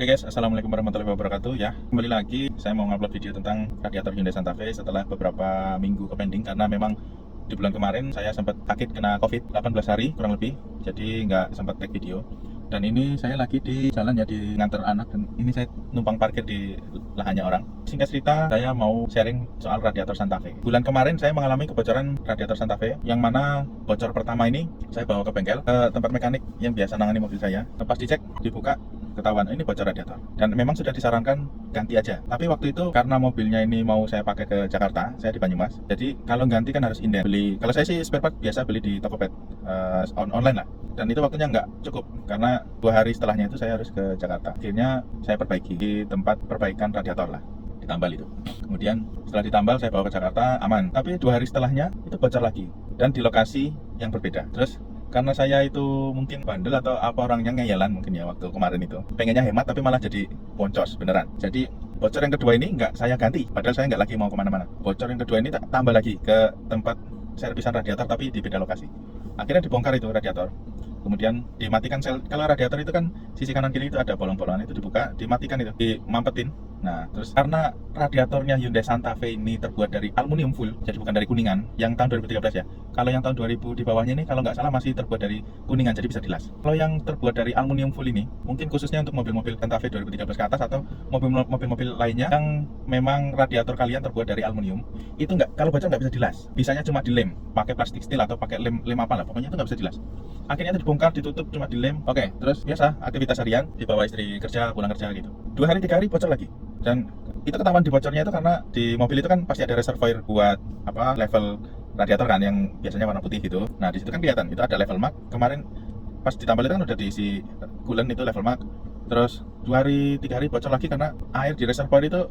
Oke guys, assalamualaikum warahmatullahi wabarakatuh ya. Kembali lagi, saya mau ngupload video tentang radiator Hyundai Santa Fe setelah beberapa minggu ke pending karena memang di bulan kemarin saya sempat sakit kena COVID 18 hari kurang lebih, jadi nggak sempat take video. Dan ini saya lagi di jalan ya, di nganter anak, dan ini saya numpang parkir di lahannya orang. Singkat cerita, saya mau sharing soal radiator Santa Fe. Bulan kemarin saya mengalami kebocoran radiator Santa Fe, yang mana bocor pertama ini saya bawa ke bengkel, ke tempat mekanik yang biasa nangani mobil saya. Pas dicek, dibuka, ketahuan ini bocor radiator, dan memang sudah disarankan ganti aja. Tapi waktu itu karena mobilnya ini mau saya pakai ke Jakarta, saya di Banyumas, jadi kalau ganti kan harus inden beli. Kalau saya sih spare part biasa beli di Tokopedia, online lah, dan itu waktunya nggak cukup karena 2 hari setelahnya itu saya harus ke Jakarta. Akhirnya saya perbaiki di tempat perbaikan radiator lah, ditambal itu. Kemudian setelah ditambal saya bawa ke Jakarta, aman. Tapi 2 hari setelahnya itu bocor lagi, dan di lokasi yang berbeda. Terus karena saya itu mungkin bandel atau apa, orangnya ngeyelan mungkin ya, waktu kemarin itu pengennya hemat tapi malah jadi boncos beneran. Jadi bocor yang kedua ini nggak saya ganti, padahal saya nggak lagi mau kemana-mana. Bocor yang kedua ini tambah lagi ke tempat servisan radiator tapi di beda lokasi. Akhirnya dibongkar itu radiator, kemudian dimatikan sel. Kalau radiator itu kan sisi kanan kiri itu ada bolong-bolongan, itu dibuka, dimatikan, itu dimampetin. Nah, terus karena radiatornya Hyundai Santa Fe ini terbuat dari aluminium full, jadi bukan dari kuningan, yang tahun 2013 ya. Kalau yang tahun 2000 di bawahnya ini, kalau nggak salah masih terbuat dari kuningan, jadi bisa dilas. Kalau yang terbuat dari aluminium full ini, mungkin khususnya untuk mobil-mobil Santa Fe 2013 ke atas atau mobil-mobil lainnya yang memang radiator kalian terbuat dari aluminium, itu nggak, kalau bocor nggak bisa dilas. Bisanya cuma dilem, pakai plastik steel atau pakai lem apa lah, pokoknya itu nggak bisa dilas. Akhirnya itu dibongkar, ditutup, cuma dilem. Oke, terus biasa aktivitas harian, dibawa istri kerja, pulang kerja gitu. 2 hari 3 hari bocor lagi. Dan itu ketahuan di bocornya itu karena di mobil itu kan pasti ada reservoir buat apa, level radiator kan, yang biasanya warna putih gitu. Nah, di situ kan kelihatan itu ada level mark. Kemarin pas ditambal itu kan udah diisi coolant itu level mark. Terus 2 hari 3 hari bocor lagi karena air di reservoir itu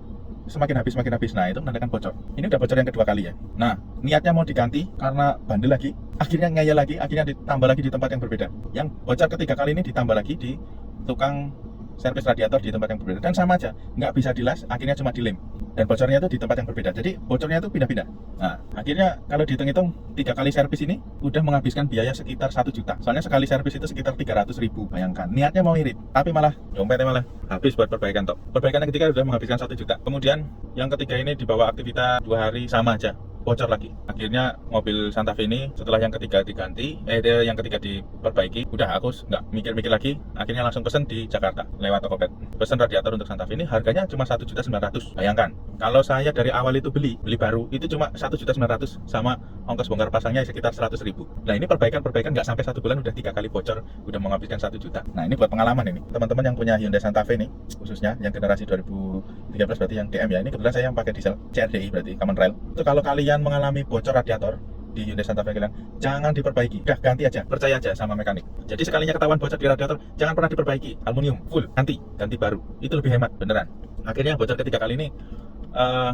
semakin habis. Nah, itu menandakan bocor. Ini udah bocor yang kedua kali ya. Nah, niatnya mau diganti karena bandel lagi, akhirnya ngeyel lagi, akhirnya ditambah lagi di tempat yang berbeda. Yang bocor ketiga kali ini ditambah lagi di tukang servis radiator di tempat yang berbeda, dan sama aja, nggak bisa dilas, akhirnya cuma dilem, dan bocornya itu di tempat yang berbeda. Jadi bocornya itu pindah-pindah. Nah, akhirnya kalau dihitung-hitung 3 kali servis ini udah menghabiskan biaya sekitar 1 juta. Soalnya sekali servis itu sekitar 300.000. Bayangkan, niatnya mau irit, tapi malah dompetnya malah habis buat perbaikan tok. Perbaikan yang ketiga udah menghabiskan 1 juta. Kemudian yang ketiga ini dibawa aktivitas 2 hari, sama aja bocor lagi. Akhirnya mobil Santa Fe ini setelah yang ketiga diganti, yang ketiga diperbaiki, udah aku nggak mikir-mikir lagi, akhirnya langsung pesen di Jakarta lewat Tokopedia. Pesen radiator untuk Santa Fe ini harganya cuma 1.900.000. Bayangkan, kalau saya dari awal itu beli baru itu cuma 1.900.000 sama ongkos bongkar pasangnya sekitar 100.000. Nah, ini perbaikan nggak sampai 1 bulan udah 3 kali bocor, udah menghabiskan 1 juta. Nah, ini buat pengalaman ini teman-teman yang punya Hyundai Santa Fe nih, khususnya yang generasi 2013 berarti yang DM ya. Ini kebetulan saya yang pakai diesel CRDI, berarti Common Rail. Itu kalau kalian mengalami bocor radiator di Hyundai Santa Fe kalian, jangan diperbaiki, udah ganti aja, percaya aja sama mekanik. Jadi sekalinya ketahuan bocor di radiator, jangan pernah diperbaiki, aluminium full, ganti baru, itu lebih hemat beneran. Akhirnya bocor ketiga kali ini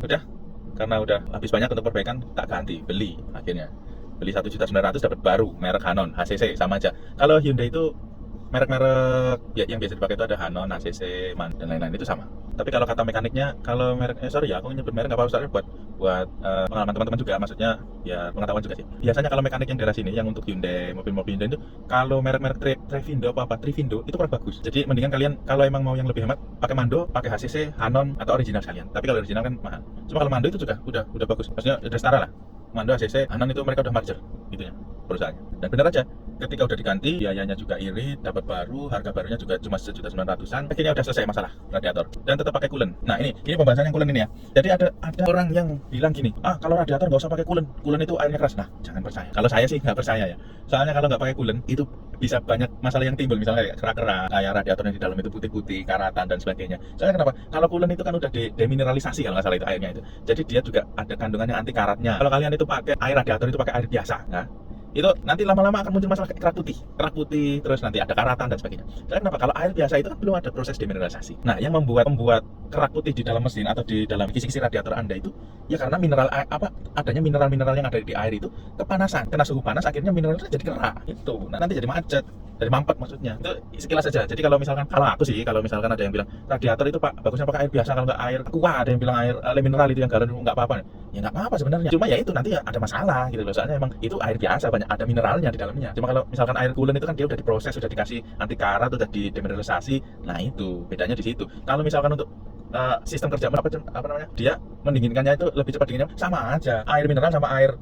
udah, karena udah habis banyak untuk perbaikan, tak ganti, akhirnya beli 1.900.000 dapat baru, merek Hanon, HCC, sama aja. Kalau Hyundai itu merek-merek ya, yang biasa dipakai itu ada Hanon, HCC, MAN, dan lain-lain, itu sama. Tapi kalau kata mekaniknya, kalau mereknya, sorry ya, aku nyebut merek nggak apa-apa, soalnya buat pengalaman teman-teman juga, maksudnya ya pengetahuan juga sih. Biasanya kalau mekanik yang daerah sini, yang untuk Hyundai, mobil-mobil Hyundai itu, kalau merek-merek Trivindo Trivindo itu kurang bagus. Jadi mendingan kalian kalau emang mau yang lebih hemat, pakai Mando, pakai HCC, Hanon, atau original sekalian. Tapi kalau original kan mahal. Cuma kalau Mando itu juga udah bagus. Maksudnya udah setara lah. Mando, HCC, Hanon itu mereka udah merger gitu ya perusahaannya. Dan benar aja, ketika udah diganti, biayanya juga irit, dapat baru, harga barunya juga cuma 1.900.000-an. Akhirnya udah selesai masalah radiator, dan tetap pakai coolant. Nah, ini pembahasan yang coolant ini ya. Jadi ada orang yang bilang gini, kalau radiator nggak usah pakai coolant itu airnya keras. Nah, jangan percaya. Kalau saya sih nggak percaya ya. Soalnya kalau nggak pakai coolant itu bisa banyak masalah yang timbul, misalnya kayak kerak-kerak, kayak radiator yang di dalam itu putih-putih, karatan dan sebagainya. Soalnya kenapa? Kalau coolant itu kan udah demineralisasi kalau nggak salah itu airnya itu. Jadi dia juga ada kandungan yang anti karatnya. Kalau kalian itu pakai air radiator itu pakai air biasa, nah itu nanti lama-lama akan muncul masalah kayak kerak putih, terus nanti ada karatan dan sebagainya. Soalnya kenapa? Kalau air biasa itu kan belum ada proses demineralisasi. Nah, yang membuat kerak putih di dalam mesin atau di dalam kisi-kisi radiator Anda itu ya karena adanya mineral-mineral yang ada di air itu kepanasan, kena suhu panas, akhirnya mineralnya jadi kerak itu. Nah, nanti jadi macet. dari mampet maksudnya. Itu sekilas saja. Jadi kalau misalkan kalau misalkan ada yang bilang radiator itu Pak bagusnya pakai air biasa, kalau nggak air aqua, ada yang bilang air mineral itu yang galon nggak apa-apa. Ya nggak apa-apa sebenarnya. Cuma ya itu nanti ya ada masalah gitu loh. Soalnya emang itu air biasa, banyak ada mineralnya di dalamnya. Cuma kalau misalkan air coolant itu kan dia udah diproses, sudah dikasih anti karat, udah demineralisasi. Nah itu bedanya di situ. Kalau misalkan untuk sistem kerja apa namanya, dia mendinginkannya itu lebih cepat dinginnya, sama aja. Air mineral sama air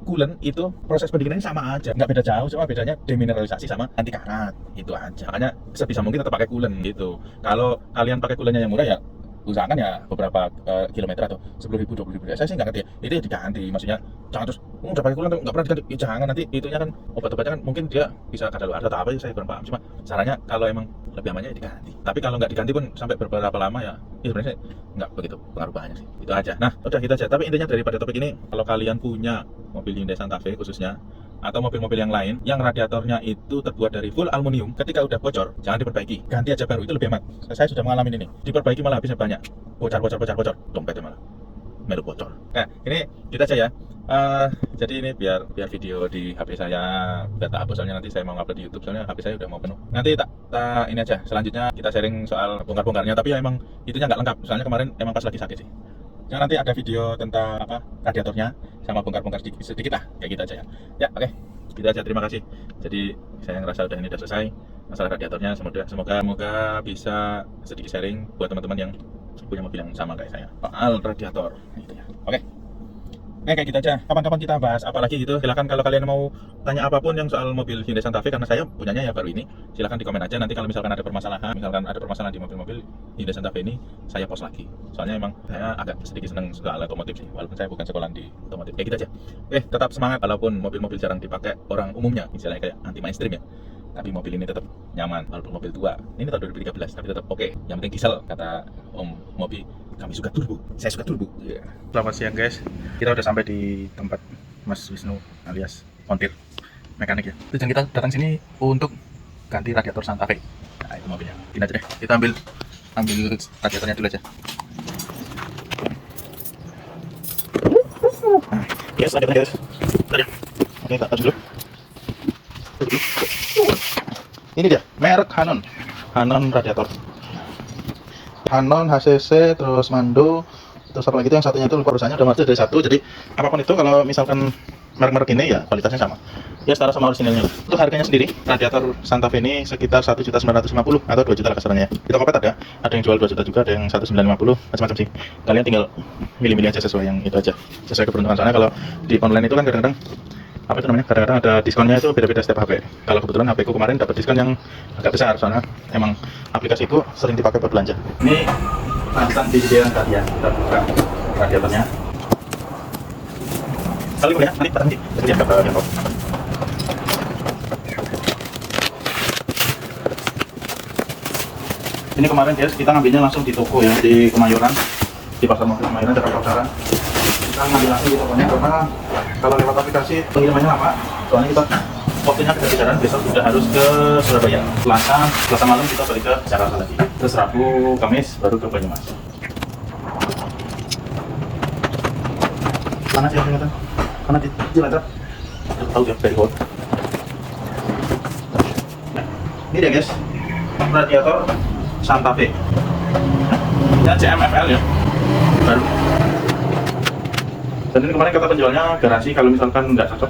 coolant itu proses pendinginannya sama aja, nggak beda jauh, cuma bedanya demineralisasi sama anti karat, itu aja. Makanya sebisa mungkin tetap pakai coolant gitu. Kalau kalian pakai coolantnya yang murah ya usahakan ya beberapa kilometer atau 10.000 20.000 ya. Saya sih nggak ngerti ya, itu ya diganti, maksudnya jangan terus udah pakai coolant nggak pernah diganti, ya jangan, nanti itunya kan obat-obatnya kan mungkin dia bisa kadaluarsa atau apa ya, saya kurang paham. Cuma sarannya kalau emang lebih amannya ya diganti, tapi kalau nggak diganti pun sampai beberapa lama ya sebenarnya nggak begitu pengaruh banyak sih. Itu aja. Nah udah gitu aja. Tapi intinya daripada topik ini, kalau kalian punya mobil Hyundai Santa Fe khususnya atau mobil-mobil yang lain yang radiatornya itu terbuat dari full aluminium, ketika udah bocor jangan diperbaiki, ganti aja baru, itu lebih hemat. Saya sudah mengalami ini, diperbaiki malah habisnya banyak, bocor, dompetnya malah melu bocor. Nah ini kita aja ya. Jadi ini biar video di HP saya nggak tak hapus, soalnya nanti saya mau upload di YouTube, soalnya HP saya udah mau penuh. Nanti tak ini aja, selanjutnya kita sharing soal bongkar-bongkarnya, tapi ya emang itunya nggak lengkap, soalnya kemarin emang pas lagi sakit sih. Ya nanti ada video tentang apa radiatornya sama bongkar-bongkar sedikit lah, kayak gitu aja ya. Ya oke, gitu aja, terima kasih. Jadi saya ngerasa ini udah selesai masalah radiatornya. Semoga bisa sedikit sharing buat teman-teman yang punya mobil yang sama kayak saya soal radiator gitu ya. Oke. Kayak gitu aja. Kapan-kapan kita bahas apalagi gitu. Silahkan kalau kalian mau tanya apapun yang soal mobil Hyundai Santa Fe, karena saya punyanya ya baru ini. Silahkan di komen aja. Nanti kalau misalkan ada permasalahan di mobil-mobil Hyundai Santa Fe ini, saya post lagi. Soalnya emang saya agak sedikit seneng soal otomotif sih, walaupun saya bukan sekolah di otomotif. Kayak gitu aja. Oke, tetap semangat walaupun mobil-mobil jarang dipakai orang umumnya, misalnya kayak anti mainstream ya. Tapi mobil ini tetap nyaman walaupun mobil tua. Ini tahun 2013 tapi tetap oke. Yang penting diesel, kata Om Mobi. Kami suka turbo, saya suka turbo. Yeah. Selamat siang guys, kita udah sampai di tempat Mas Wisnu alias montir mekanik ya. Tujuan kita datang sini untuk ganti radiator Santa Fe. Nah itu mobilnya. Gini aja deh, kita ambil radiatornya dulu aja. Nah, yes, radiatornya guys. Tadi. Oke, tak taruh dulu. Ini dia, merek Hanon radiator. Hanon, HCC, terus Mando, terus apa lagi itu, yang satunya itu lupa perusahaannya, udah market dari satu. Jadi apapun itu kalau misalkan merek-merek ini ya kualitasnya sama ya, setara sama orisinalnya. Untuk harganya sendiri radiator Santa Fe ini sekitar 1.950.000 atau 2 juta lah kasarannya. Kita kopet ada yang jual 2 juta juga, ada yang 1.950, macam-macam sih. Kalian tinggal milih-milih aja sesuai yang itu aja, sesuai keberuntungan. Soalnya kalau di online itu kan kadang-kadang apa itu namanya, kadang-kadang ada diskonnya itu beda-beda setiap HP. Kalau kebetulan HP ku kemarin dapat diskon yang agak besar, soalnya emang aplikasi itu sering dipakai buat belanja. Ini pasang di dia tadi ya, kita buka radiatornya. Kali boleh ya, nanti kita nanti jadi yang dapat yang kau. Ini kemarin guys kita ngambilnya langsung di toko ya, di Kemayoran, di pasar mobil Kemayoran, Jakarta Utara. Kita ngambil langsung di tokonya karena kalau lewat aplikasi pengirimannya lama, soalnya kita waktunya ke Jakarta, besok sudah harus ke Surabaya. Selasa malam kita balik ke Jakarta lagi. Terus Rabu, Kamis baru ke Banyumas. Panas ya ternyata, karena di jelajah. Tahu dia very hot. Nah, ini dia guys, radiator Santa Fe. Ya CMFL ya, baru. Dan ini kemarin kata penjualnya garansi kalau misalkan nggak cocok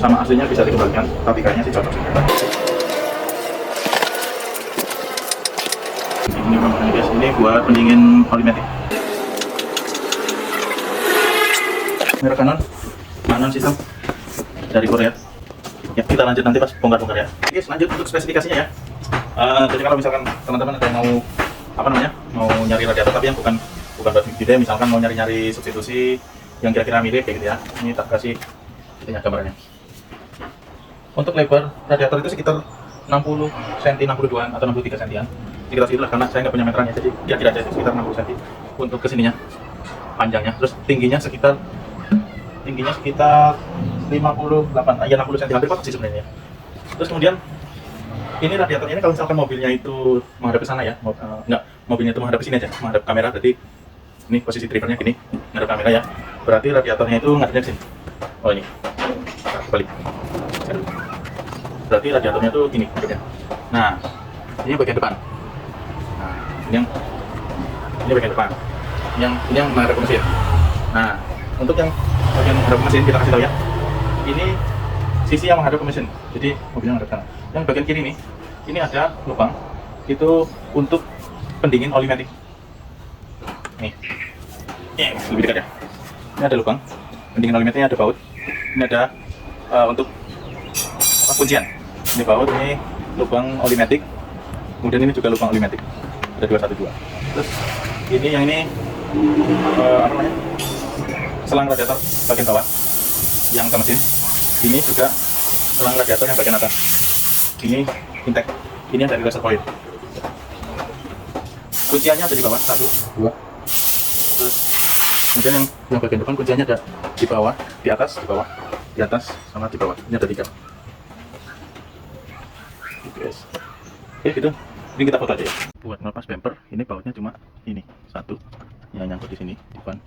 sama aslinya bisa dikembalikan, tapi kayaknya sih cocok. Ini komponen guys, ini buat pendingin polimetik. Merek Canon sistem dari Korea. Ya kita lanjut nanti pas bongkar-bongkar ya. Guys, lanjut untuk spesifikasinya ya. Jadi kalau misalkan teman-teman ada yang mau nyari radiator tapi yang bukan buat gede, misalkan mau nyari substitusi yang kira-kira mirip kayak gitu ya, ini tak kasih itunya gambarnya. Untuk lebar radiator itu sekitar 60 cm, 62an atau 63 cm. Sekitar segitulah, karena saya nggak punya meterannya, jadi kira-kira aja sekitar 60 cm untuk kesininya panjangnya. Terus tingginya sekitar 58, ya 60 cm, hampir kotak sih sebenarnya. Terus kemudian ini radiatornya ini kalau misalkan mobilnya itu menghadap ke sana ya, mobilnya itu menghadap ke sini aja, menghadap kamera, berarti ini posisi drivernya gini, menghadap kamera ya, berarti radiatornya itu ngadepnya ke sini. Oh ini, balik. berarti radiatornya tuh gini bentuknya. Nah, ini bagian depan. Nah, ini bagian depan. Ini yang menghadap ke mesin. Nah, untuk yang bagian menghadap ke mesin kita kasih tahu ya. Ini sisi yang menghadap ke mesin. Jadi mobilnya menghadap kanan. Yang bagian kiri nih, ini ada lubang. Itu untuk pendingin oli matic. Nih. Lebih dekat ya. Ini ada lubang. Pendingin oli maticnya ada baut. Ini ada untuk kuncian. Ini baut, ini lubang oli matic. Kemudian ini juga lubang oli matic. Ada 212. Terus yang ini apa namanya? Selang radiator bagian bawah yang ke mesin. Ini juga selang radiator yang bagian atas. Ini intake. Ini yang dari reservoir. Kunciannya ada di bawah, 1, 2. Terus kemudian yang bagian depan kunciannya ada di bawah, di atas, di bawah, di atas, sama di bawah. Ini ada 3. Guys. Oke gitu. Ini kita foto aja ya. Buat ngelepas bumper, ini bautnya cuma ini, 1 yang nyangkut di sini, di ban.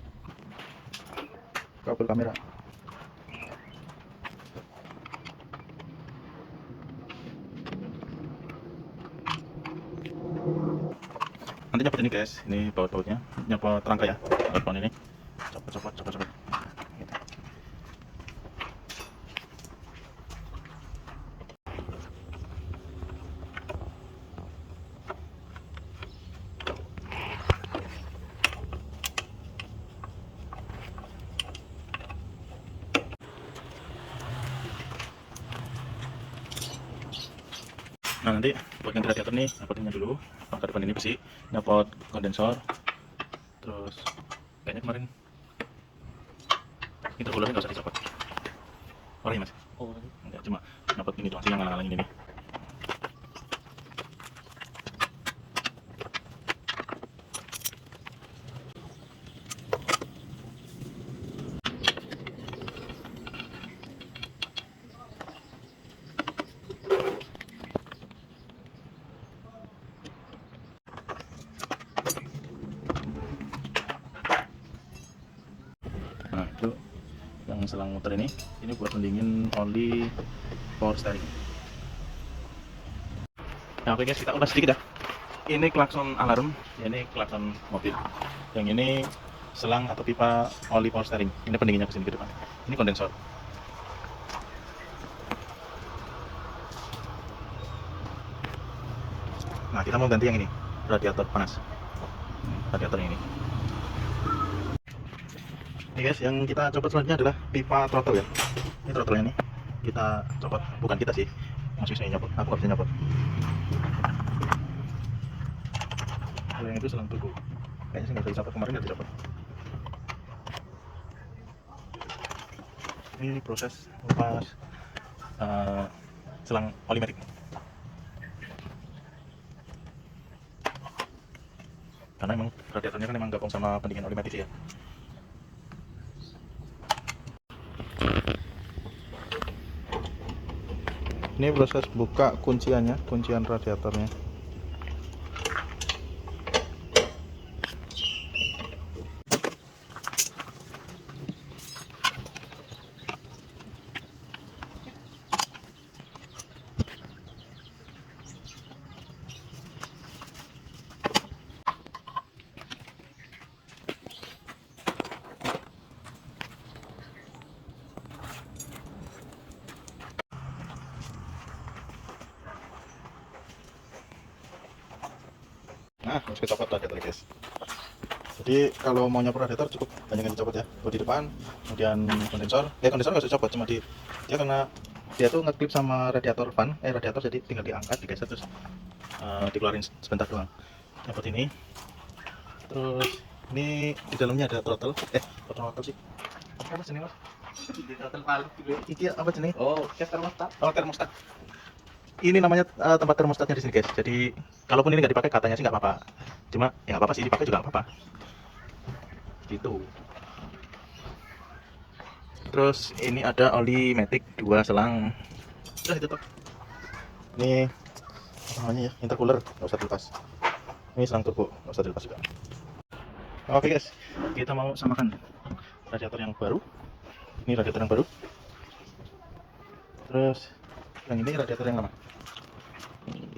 Kabel kamera. Nanti nyopot ini guys, ini baut-bautnya, nyopot rangka ya, baut ini, copot. Gitu. Nah nanti buat ganti radiator nih, nyopotinnya dulu. Ke depan ini besi, nyopot kondensor. Terus kayaknya kemarin intercoolernya nggak usah dicopot. Orangnya mas? Oh enggak, cuma nyopot ini doang sih yang ngalang-ngalangin ini. Nah itu yang selang muter ini buat pendingin oli power steering. Nah oke guys, kita ulas sedikit ya. Ini klakson alarm, ini klakson mobil. Yang ini selang atau pipa oli power steering. Ini pendinginnya ke sini ke depan. Ini kondensor. Nah kita mau ganti yang ini, radiator panas. Radiator ini. Ini guys, yang kita copot selanjutnya adalah pipa throttle ya. Ini throttle-nya nih, kita copot. Bukan kita sih, masih saya nyopot. Aku nggak bisa nyopot. Kalau yang itu selang turbo, kayaknya sih nggak bisa dicopot. Kemarin nggak dicopot. Ini proses lepas selang oli matic. Karena emang radiatornya kan emang gabung sama pendingin oli matic ya. Ini proses buka kunciannya, kuncian radiatornya. Nah, harus kita copot radiator guys. Jadi kalau mau nyopot radiator cukup hanya dicopot ya, bodi depan, kemudian kondensor. Kondensor nggak usah dicopot, cuma dia karena dia tuh ngeklip sama radiator fan, radiator, jadi tinggal diangkat, digeser terus dikeluarin sebentar doang. Nyopot ini. Terus ini di dalamnya ada throttle, throttle sih. Apa jenis mas? Throttle valve. Iki apa jenis? Oh, termostat. Oh, termostat. Ini namanya tempat termostatnya di sini guys. Jadi kalaupun ini nggak dipakai, katanya sih nggak apa-apa. Cuma ya nggak apa-apa sih, dipakai juga nggak apa-apa. Gitu. Terus ini ada oli matic 2 selang. Udah itu tuh. Ini apa namanya ya? Intercooler, nggak usah dilepas. Ini selang turbo, nggak usah dilepas juga. Oke guys, kita mau samakan radiator yang baru. Ini radiator yang baru. Terus Yang ini radiator yang lama. Ini.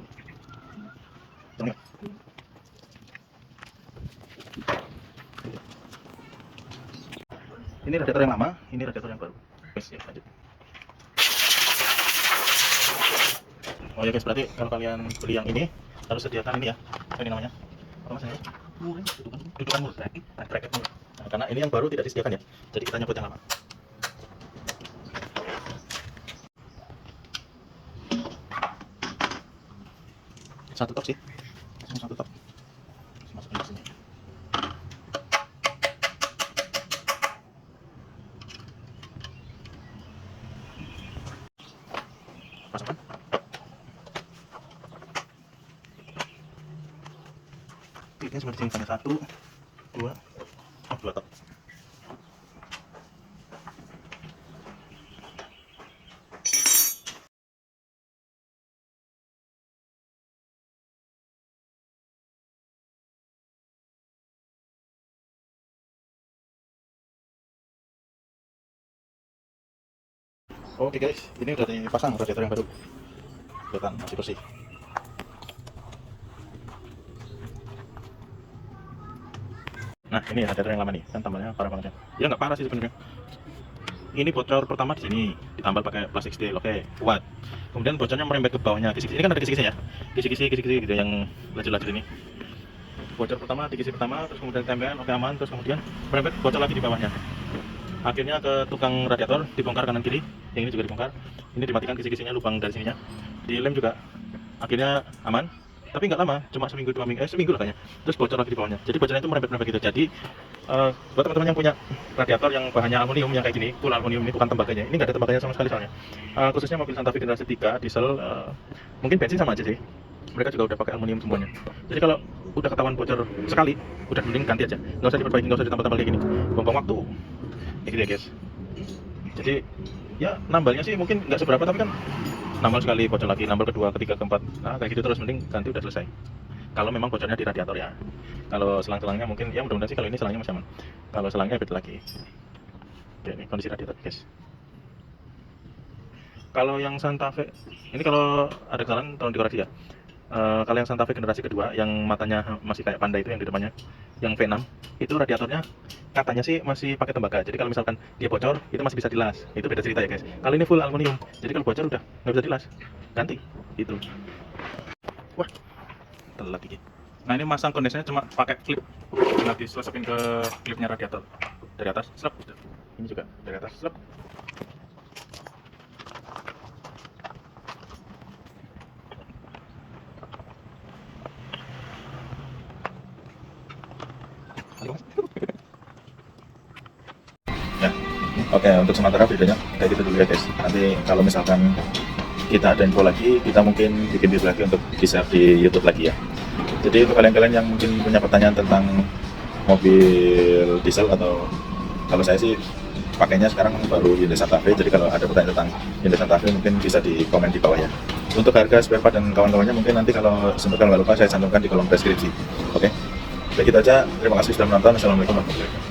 Ini radiator yang lama, ini radiator yang baru. Guys, ya lanjut. Oh ya guys, berarti kalau kalian beli yang ini harus sediakan ini ya. Ini namanya apa mas? Dudukan mur, bracket mur. Nah, karena ini yang baru tidak disediakan ya. Jadi kita nyebut yang lama. Satu top sih, langsung satu top. Masukin ke sini. Masukkan. Klipnya seperti ini, satu, dua, dua top. Oke guys, ini udah dipasang radiator yang baru. Kelihatan masih bersih. Nah ini radiator yang lama nih, kan tambahnya parah banget ya. Ya nggak parah sih sebenarnya. Ini bocor pertama di sini, ditambal pakai plastik steel, oke, kuat. Kemudian bocornya merembet ke bawahnya, kisi-kisi ini kan ada kisi-kisinya ya, kisi-kisi gitu yang lajur-lajur ini. Bocor pertama di kisi pertama, terus kemudian tempelan, oke aman, terus kemudian merembet bocor lagi di bawahnya. Akhirnya ke tukang radiator, dibongkar kanan kiri, yang ini juga dibongkar. Ini dimatikan kisi-kisinya, lubang dari sininya, dilem juga. Akhirnya aman, tapi nggak lama, cuma seminggu 2 minggu, seminggu lah kayaknya. Terus bocor lagi di bawahnya. Jadi bocornya itu merembet-merembet gitu. Jadi buat teman-teman yang punya radiator yang bahannya aluminium yang kayak gini, full aluminium, ini bukan tembaganya. Ini nggak ada tembaganya sama sekali soalnya. Khususnya mobil Santa Fe generasi 3 diesel, mungkin bensin sama aja sih. Mereka juga udah pakai aluminium semuanya. Jadi kalau udah ketahuan bocor sekali, udah mending ganti aja. Nggak usah diperbaiki, nggak usah ditambah-tambah kayak gini. Buang-buang waktu. Kayak gitu ya guys. Jadi ya nambalnya sih mungkin nggak seberapa, tapi kan nambal sekali bocor lagi, nambal kedua, ketiga, keempat, nah kayak gitu terus, mending ganti udah selesai. Kalau memang bocornya di radiator ya. Kalau selang-selangnya mungkin ya mudah-mudahan sih kalau ini selangnya masih aman. Kalau selangnya beda lagi. Oke, ini kondisi radiator guys. Kalau yang Santa Fe ini kalau ada kesalahan tolong dikoreksi ya. Kalau yang Santa Fe generasi kedua yang matanya masih kayak panda itu yang di depannya, yang V6 itu radiatornya katanya sih masih pakai tembaga. Jadi kalau misalkan dia bocor itu masih bisa dilas. Itu beda cerita ya guys. Kalau ini full aluminium, jadi kalau bocor udah nggak bisa dilas, ganti itu. Wah, telat dikit. Nah ini masang kondensernya cuma pakai klip, tinggal diselesepin ke klipnya radiator dari atas, slap. Ini juga dari atas, slap. Ya, oke, untuk sementara videonya kayak gitu dulu ya guys. Nanti kalau misalkan kita ada info lagi, kita mungkin bikin video lagi untuk bisa di YouTube lagi ya. Jadi untuk kalian-kalian yang mungkin punya pertanyaan tentang mobil diesel, atau kalau saya sih pakainya sekarang baru Hyundai Santa Fe. Jadi kalau ada pertanyaan tentang Hyundai Santa Fe mungkin bisa di komen di bawah ya. Untuk harga spare part dan kawan-kawannya mungkin nanti kalau sempat, kalau nggak lupa saya cantumkan di kolom deskripsi. Oke, baik, gitu aja. Terima kasih sudah menonton. Assalamualaikum warahmatullahi wabarakatuh.